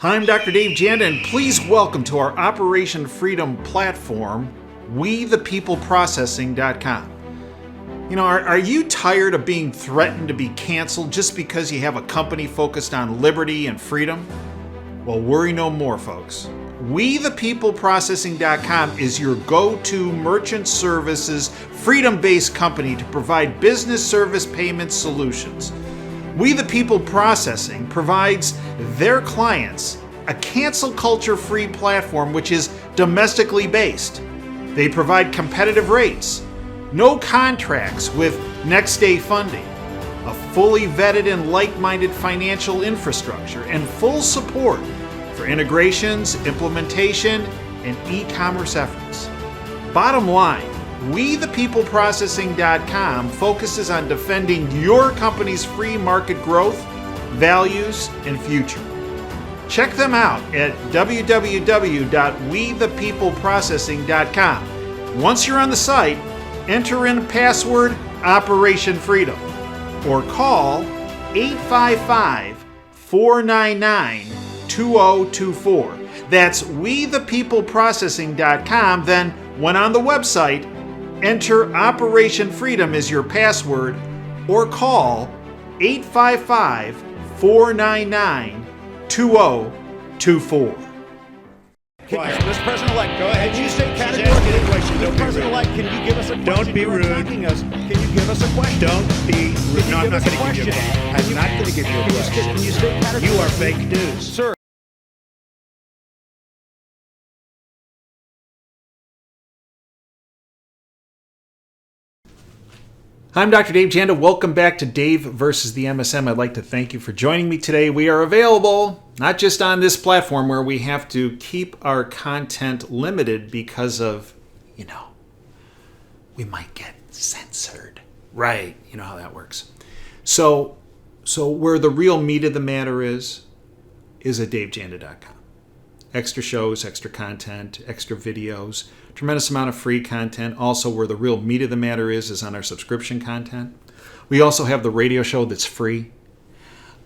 Hi, I'm Dr. Dave Janda, and please welcome to our Operation Freedom platform, WeThePeopleProcessing.com. You know, are you tired of being threatened to be canceled just because you have a company focused on liberty and freedom? Well, worry no more, folks. WeThePeopleProcessing.com is your go-to merchant services, freedom-based company to provide business service payment solutions. We the People Processing provides their clients a cancel culture-free platform which is domestically based. They provide competitive rates, no contracts with next-day funding, a fully vetted and like-minded financial infrastructure, and full support for integrations, implementation, and e-commerce efforts. Bottom line, WeThePeopleProcessing.com focuses on defending your company's free market growth, values, and future. Check them out at www.WeThePeopleProcessing.com. Once you're on the site, enter in password Operation Freedom or call 855-499-2024. That's WeThePeopleProcessing.com. Then, when on the website, enter Operation Freedom as your password or call 855-499-2024. Mr. President-elect, go ahead. Can you state She's categorically? asking a question. Mr. President-elect, can you give us a question? Don't be You are rude. attacking us. Can you give us a question? Don't be rude. No, I'm not going to give you a question. question. I'm not going to give you a question. Can you state categorically? You are fake news. Sir. I'm Dr. Dave Janda. Welcome back to Dave versus the MSM. I'd like to thank you for joining me today. We are available not just on this platform where we have to keep our content limited because of, we might get censored. Right. You know how that works. So where the real meat of the matter is at davejanda.com. Extra shows, extra content, extra videos, tremendous amount of free content. Also, where the real meat of the matter is on our subscription content. We also have the radio show that's free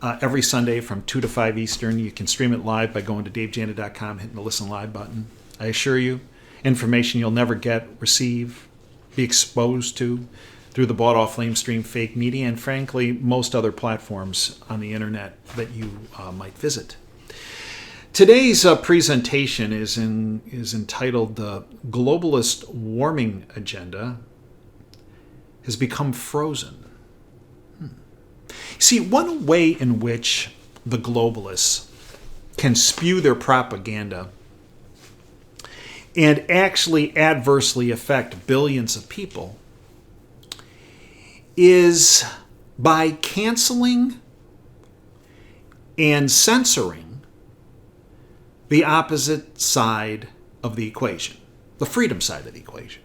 every Sunday from 2 to 5 Eastern. You can stream it live by going to davejanda.com, hitting the Listen Live button. I assure you, information you'll never get, receive, be exposed to through the bought-off lamestream fake media and, frankly, most other platforms on the internet that you might visit. Today's presentation is entitled "The Globalist Warming Agenda Has Become Frozen." See, one way in which the globalists can spew their propaganda and actually adversely affect billions of people is by canceling and censoring the opposite side of the equation, the freedom side of the equation.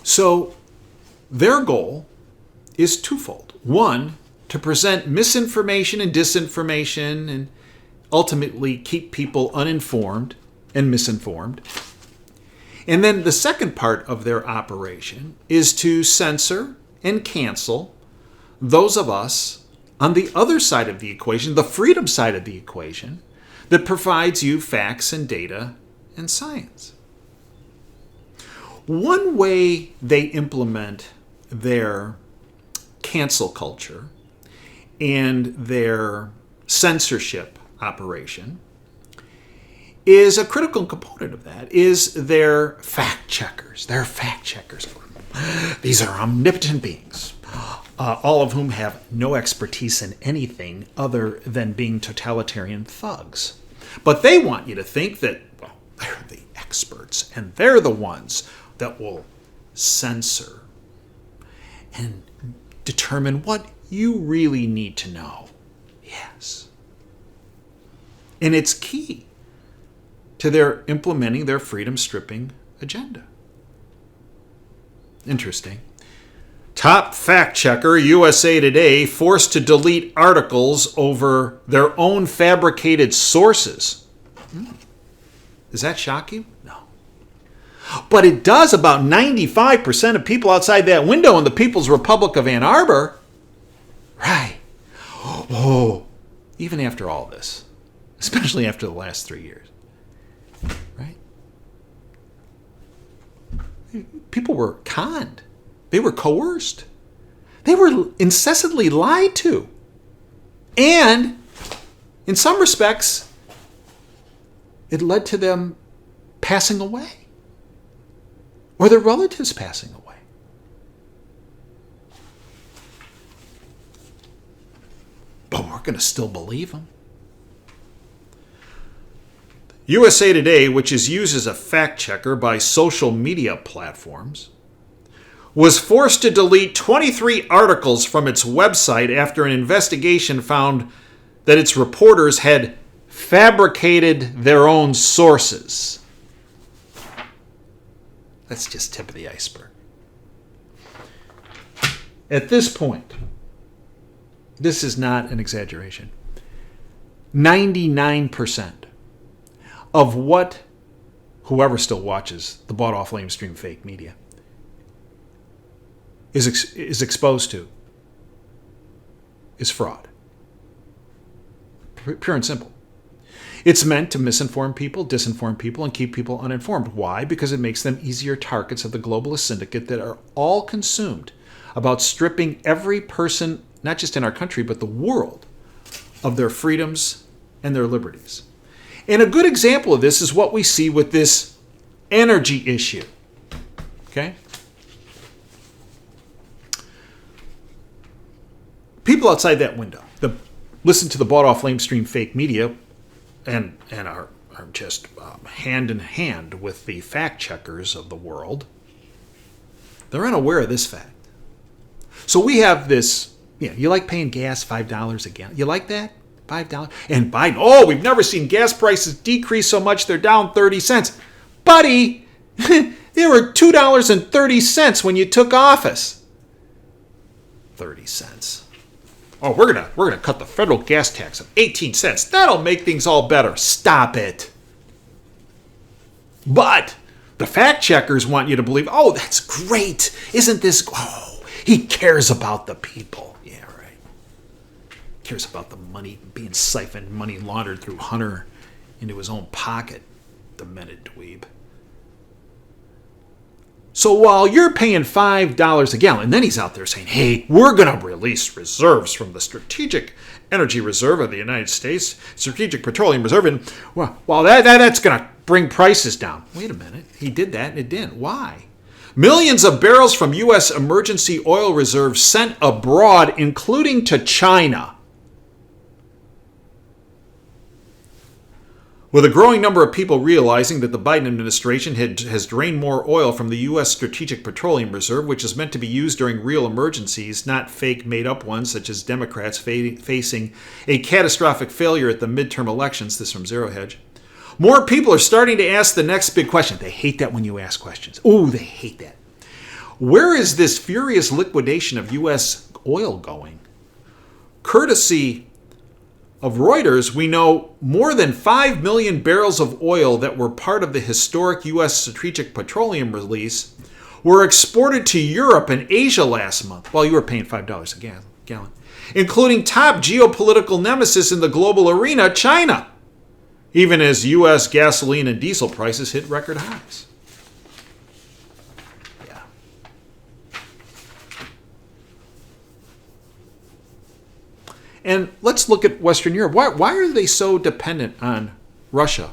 So their goal is twofold. One, to present misinformation and disinformation and ultimately keep people uninformed and misinformed. And then the second part of their operation is to censor and cancel those of us on the other side of the equation, the freedom side of the equation, that provides you facts and data and science. One way they implement their cancel culture and their censorship operation is a critical component of that is their fact checkers. They're fact checkers. These are omnipotent beings, all of whom have no expertise in anything other than being totalitarian thugs. But they want you to think that, well, they're the experts, and they're the ones that will censor and determine what you really need to know. Yes. And it's key to their implementing their freedom-stripping agenda. Interesting. Top fact checker, USA Today, forced to delete articles over their own fabricated sources. Does that shock you? No. But it does about 95% of people outside that window in the People's Republic of Ann Arbor. Right. Oh, even after all this, especially after the last 3 years. Right? People were conned. They were coerced. They were incessantly lied to. And in some respects, it led to them passing away or their relatives passing away. But we're going to still believe them. USA Today, which is used as a fact checker by social media platforms, was forced to delete 23 articles from its website after an investigation found that its reporters had fabricated their own sources. That's just tip of the iceberg. At this point, this is not an exaggeration, 99% of what whoever still watches the bought-off lamestream fake media is exposed to is fraud. Pure and simple. It's meant to misinform people, disinform people, and keep people uninformed. Why? Because it makes them easier targets of the globalist syndicate that are all consumed about stripping every person, not just in our country, but the world, of their freedoms and their liberties. And a good example of this is what we see with this energy issue. Okay? People outside that window that listen to the bought-off lamestream fake media and are just hand in hand with the fact checkers of the world, they're unaware of this fact. So we have this, you like paying gas $5 a gallon? You like that? $5? And Biden, we've never seen gas prices decrease so much, they're down 30 cents. Buddy, they were $2.30 when you took office. 30 cents. Oh, we're gonna cut the federal gas tax of 18 cents. That'll make things all better. Stop it. But the fact checkers want you to believe, that's great. Isn't this, he cares about the people. Yeah, right. Cares about the money being siphoned, money laundered through Hunter into his own pocket. Demented dweeb. So while you're paying $5 a gallon, and then he's out there saying, hey, we're going to release reserves from the Strategic Energy Reserve of the United States, Strategic Petroleum Reserve, and that's going to bring prices down. Wait a minute. He did that and it didn't. Why? Millions of barrels from U.S. emergency oil reserves sent abroad, including to China. With a growing number of people realizing that the Biden administration has drained more oil from the U.S. Strategic Petroleum Reserve, which is meant to be used during real emergencies, not fake made-up ones, such as Democrats facing a catastrophic failure at the midterm elections, this from Zero Hedge, more people are starting to ask the next big question. They hate that when you ask questions. They hate that. Where is this furious liquidation of U.S. oil going? Courtesy of Reuters, we know more than 5 million barrels of oil that were part of the historic U.S. Strategic Petroleum release were exported to Europe and Asia last month, while you were paying $5 a gallon, including top geopolitical nemesis in the global arena, China, even as U.S. gasoline and diesel prices hit record highs. And let's look at Western Europe. Why are they so dependent on Russia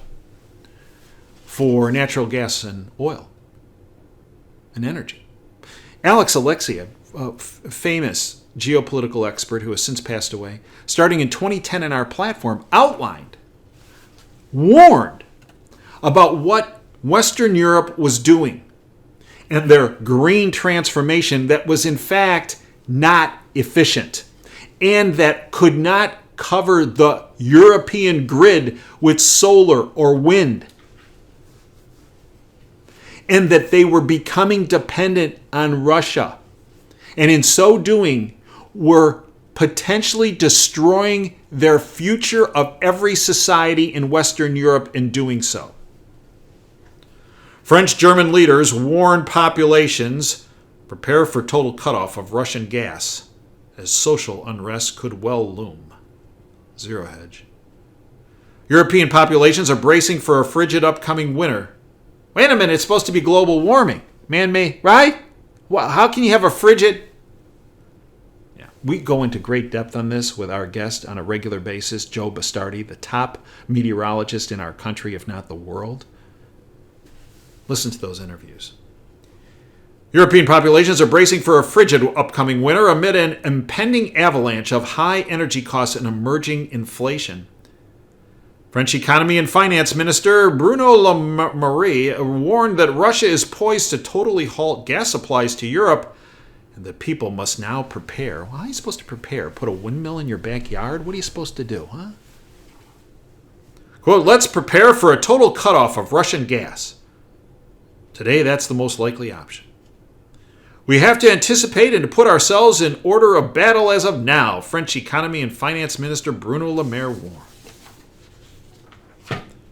for natural gas and oil and energy? Alex Alexiev, a famous geopolitical expert who has since passed away, starting in 2010 in our platform, warned about what Western Europe was doing and their green transformation that was in fact not efficient, and that could not cover the European grid with solar or wind. And that they were becoming dependent on Russia. And in so doing, were potentially destroying their future of every society in Western Europe in doing so. French-German leaders warned populations, prepare for total cutoff of Russian gas, as social unrest could well loom. Zero Hedge. European populations are bracing for a frigid upcoming winter. Wait a minute, it's supposed to be global warming. Man-made, right? Well, how can you have a frigid... Yeah, we go into great depth on this with our guest on a regular basis, Joe Bastardi, the top meteorologist in our country, if not the world. Listen to those interviews. European populations are bracing for a frigid upcoming winter amid an impending avalanche of high energy costs and emerging inflation. French Economy and Finance Minister Bruno Le Maire warned that Russia is poised to totally halt gas supplies to Europe and that people must now prepare. Well, how are you supposed to prepare? Put a windmill in your backyard? What are you supposed to do, huh? Quote, let's prepare for a total cutoff of Russian gas. Today, that's the most likely option. We have to anticipate and to put ourselves in order of battle as of now, French Economy and Finance Minister Bruno Le Maire warned.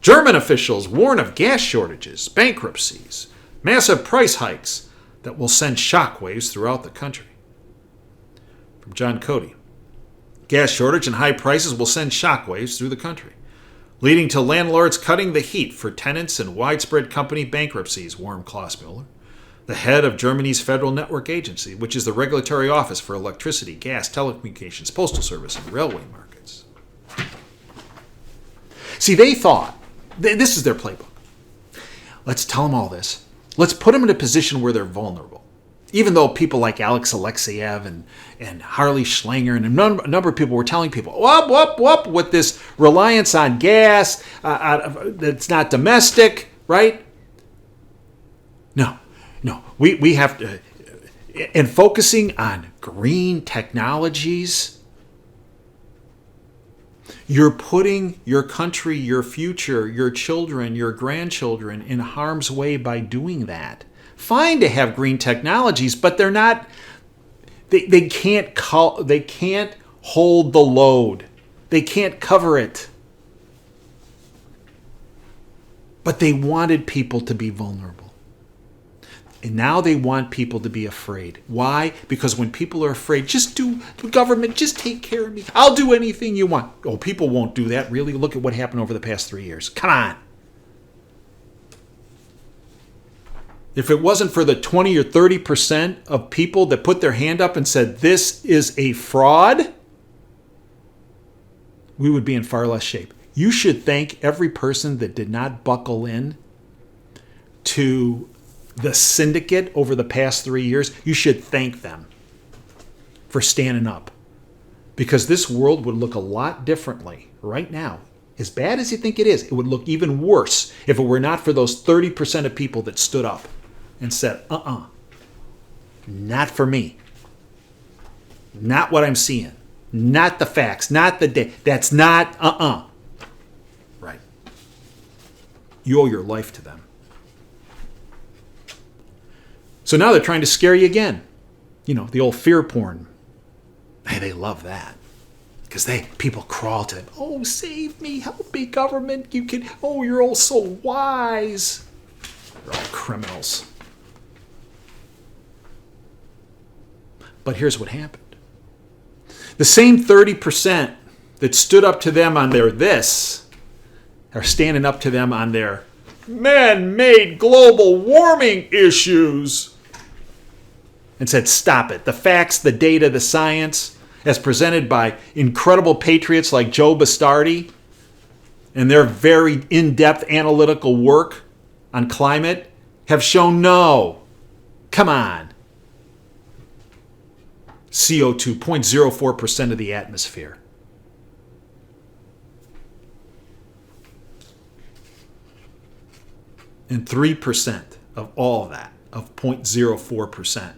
German officials warn of gas shortages, bankruptcies, massive price hikes that will send shockwaves throughout the country. From John Cody, gas shortage and high prices will send shockwaves through the country, leading to landlords cutting the heat for tenants and widespread company bankruptcies, warned Klaus Müller, the head of Germany's Federal Network Agency, which is the regulatory office for electricity, gas, telecommunications, postal service, and railway markets. See, they thought, this is their playbook. Let's tell them all this. Let's put them in a position where they're vulnerable. Even though people like Alex Alexeyev and Harley Schlanger and a number of people were telling people, whoop, with this reliance on gas that's not domestic, right? No. We have to, and focusing on green technologies, you're putting your country, your future, your children, your grandchildren in harm's way by doing that. Fine to have green technologies, but they're not. They can't hold the load. They can't cover it. But they wanted people to be vulnerable. And now they want people to be afraid. Why? Because when people are afraid, just do, the government, just take care of me. I'll do anything you want. Oh, people won't do that, really? Look at what happened over the past 3 years. Come on. If it wasn't for the 20 or 30% of people that put their hand up and said, this is a fraud, we would be in far less shape. You should thank every person that did not buckle in to the syndicate over the past 3 years. You should thank them for standing up. Because this world would look a lot differently right now. As bad as you think it is, it would look even worse if it were not for those 30% of people that stood up and said, not for me. Not what I'm seeing. Not the facts. Not the day. That's not, Right. You owe your life to them. So now they're trying to scare you again. You know, the old fear porn. Hey, they love that. Because people crawl to them. Oh, save me. Help me, government. You're all so wise. They're all criminals. But here's what happened. The same 30% that stood up to them on their this are standing up to them on their man-made global warming issues and said, stop it. The facts, the data, the science, as presented by incredible patriots like Joe Bastardi and their very in-depth analytical work on climate, have shown no. Come on. CO2, 0.04% of the atmosphere. And 3% of all that, of 0.04%,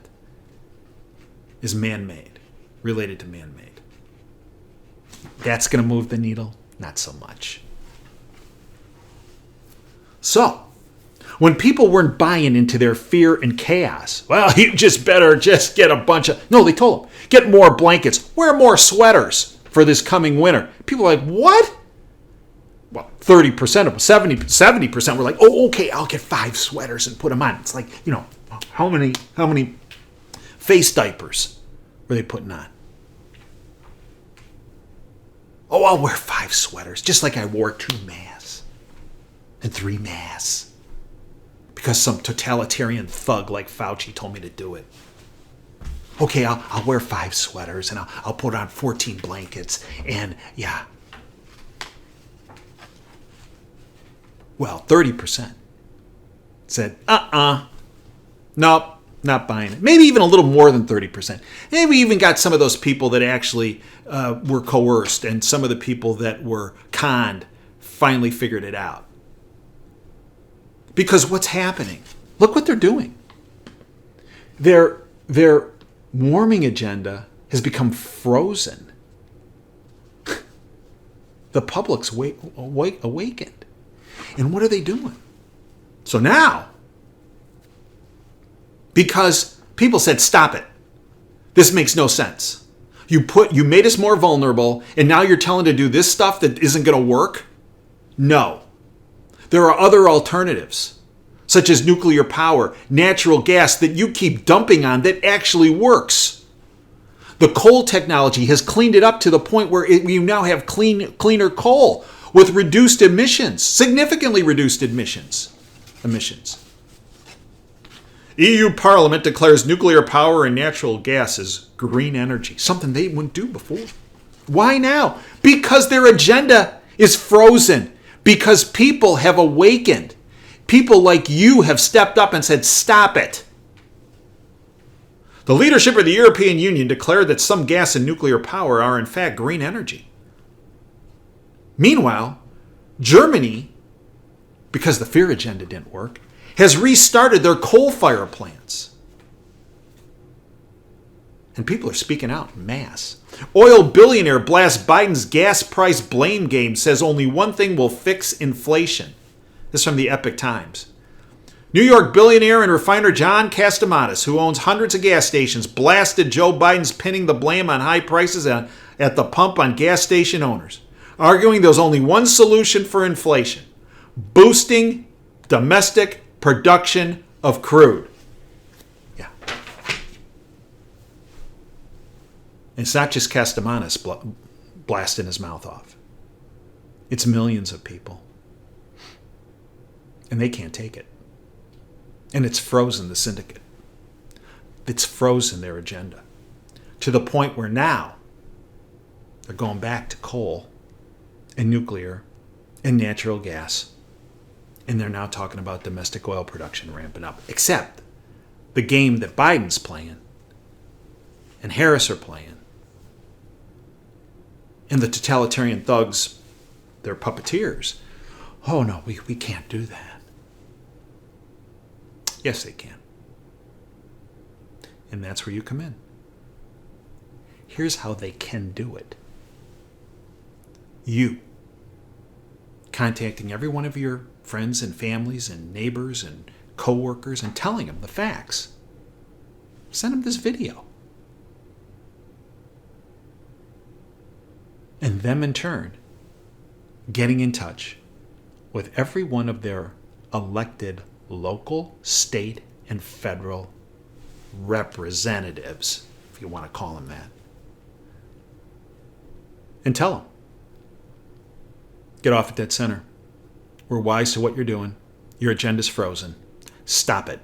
is man-made, related to man-made. That's going to move the needle? Not so much. So, when people weren't buying into their fear and chaos, well, you just better just get a bunch of... No, they told them, get more blankets, wear more sweaters for this coming winter. People are like, what? Well, 30% of them, 70% were like, oh, okay, I'll get 5 sweaters and put them on. It's like, how many face diapers were they putting on? Oh, I'll wear 5 sweaters, just like I wore 2 masks and 3 masks. Because some totalitarian thug like Fauci told me to do it. Okay, I'll wear 5 sweaters and I'll put on 14 blankets and yeah. Well, 30% said, nope, not buying it. Maybe even a little more than 30%. Maybe we even got some of those people that actually were coerced, and some of the people that were conned finally figured it out. Because what's happening? Look what they're doing. Their warming agenda has become frozen. The public's awakened. And what are they doing? So now, because people said, stop it. This makes no sense. You made us more vulnerable, and now you're telling to do this stuff that isn't going to work? No. There are other alternatives, such as nuclear power, natural gas that you keep dumping on that actually works. The coal technology has cleaned it up to the point where we now have cleaner coal with reduced emissions, significantly reduced emissions. EU Parliament declares nuclear power and natural gas as green energy, something they wouldn't do before. Why now? Because their agenda is frozen. Because people have awakened. People like you have stepped up and said, stop it. The leadership of the European Union declared that some gas and nuclear power are in fact green energy. Meanwhile, Germany, because the fear agenda didn't work, has restarted their coal-fired plants. And people are speaking out en masse. Oil billionaire blasts Biden's gas price blame game, says only one thing will fix inflation. This is from the Epoch Times. New York billionaire and refiner John Castamadis, who owns hundreds of gas stations, blasted Joe Biden's pinning the blame on high prices at the pump on gas station owners, arguing there's only one solution for inflation: boosting domestic production of crude. Yeah. It's not just Castamadis blasting his mouth off. It's millions of people. And they can't take it. And it's frozen the syndicate. It's frozen their agenda. To the point where now they're going back to coal and nuclear and natural gas. And they're now talking about domestic oil production ramping up. Except the game that Biden's playing and Harris are playing and the totalitarian thugs, they're puppeteers. Oh no, we can't do that. Yes, they can. And that's where you come in. Here's how they can do it. You contacting every one of your friends and families and neighbors and co-workers and telling them the facts. Send them this video. And them in turn getting in touch with every one of their elected local, state, and federal representatives, if you want to call them that. And tell them, get off at that center. We're wise to what you're doing. Your agenda's frozen. Stop it.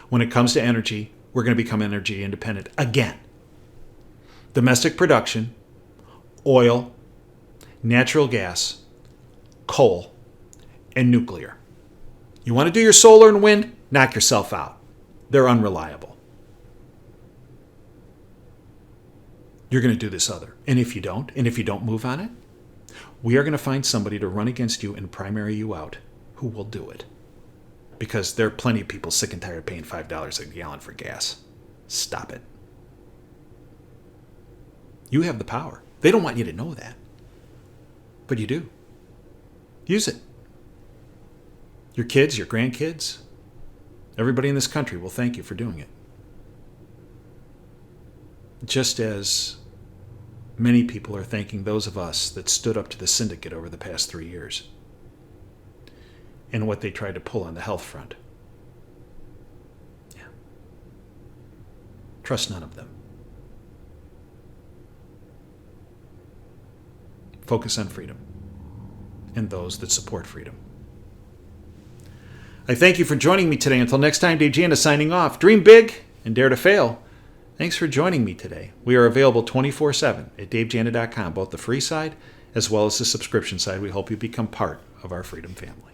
When it comes to energy, we're going to become energy independent again. Domestic production, oil, natural gas, coal, and nuclear. You want to do your solar and wind? Knock yourself out. They're unreliable. You're going to do this other. And if you don't move on it, we are going to find somebody to run against you and primary you out who will do it. Because there are plenty of people sick and tired of paying $5 a gallon for gas. Stop it. You have the power. They don't want you to know that. But you do. Use it. Your kids, your grandkids, everybody in this country will thank you for doing it. Just as many people are thanking those of us that stood up to the syndicate over the past 3 years and what they tried to pull on the health front. Yeah. Trust none of them. focus on freedom and those that support freedom. I thank you for joining me today. Until next time, Dave Janda signing off. Dream big and dare to fail. Thanks for joining me today. We are available 24/7 at davejanda.com, both the free side as well as the subscription side. We hope you become part of our freedom family.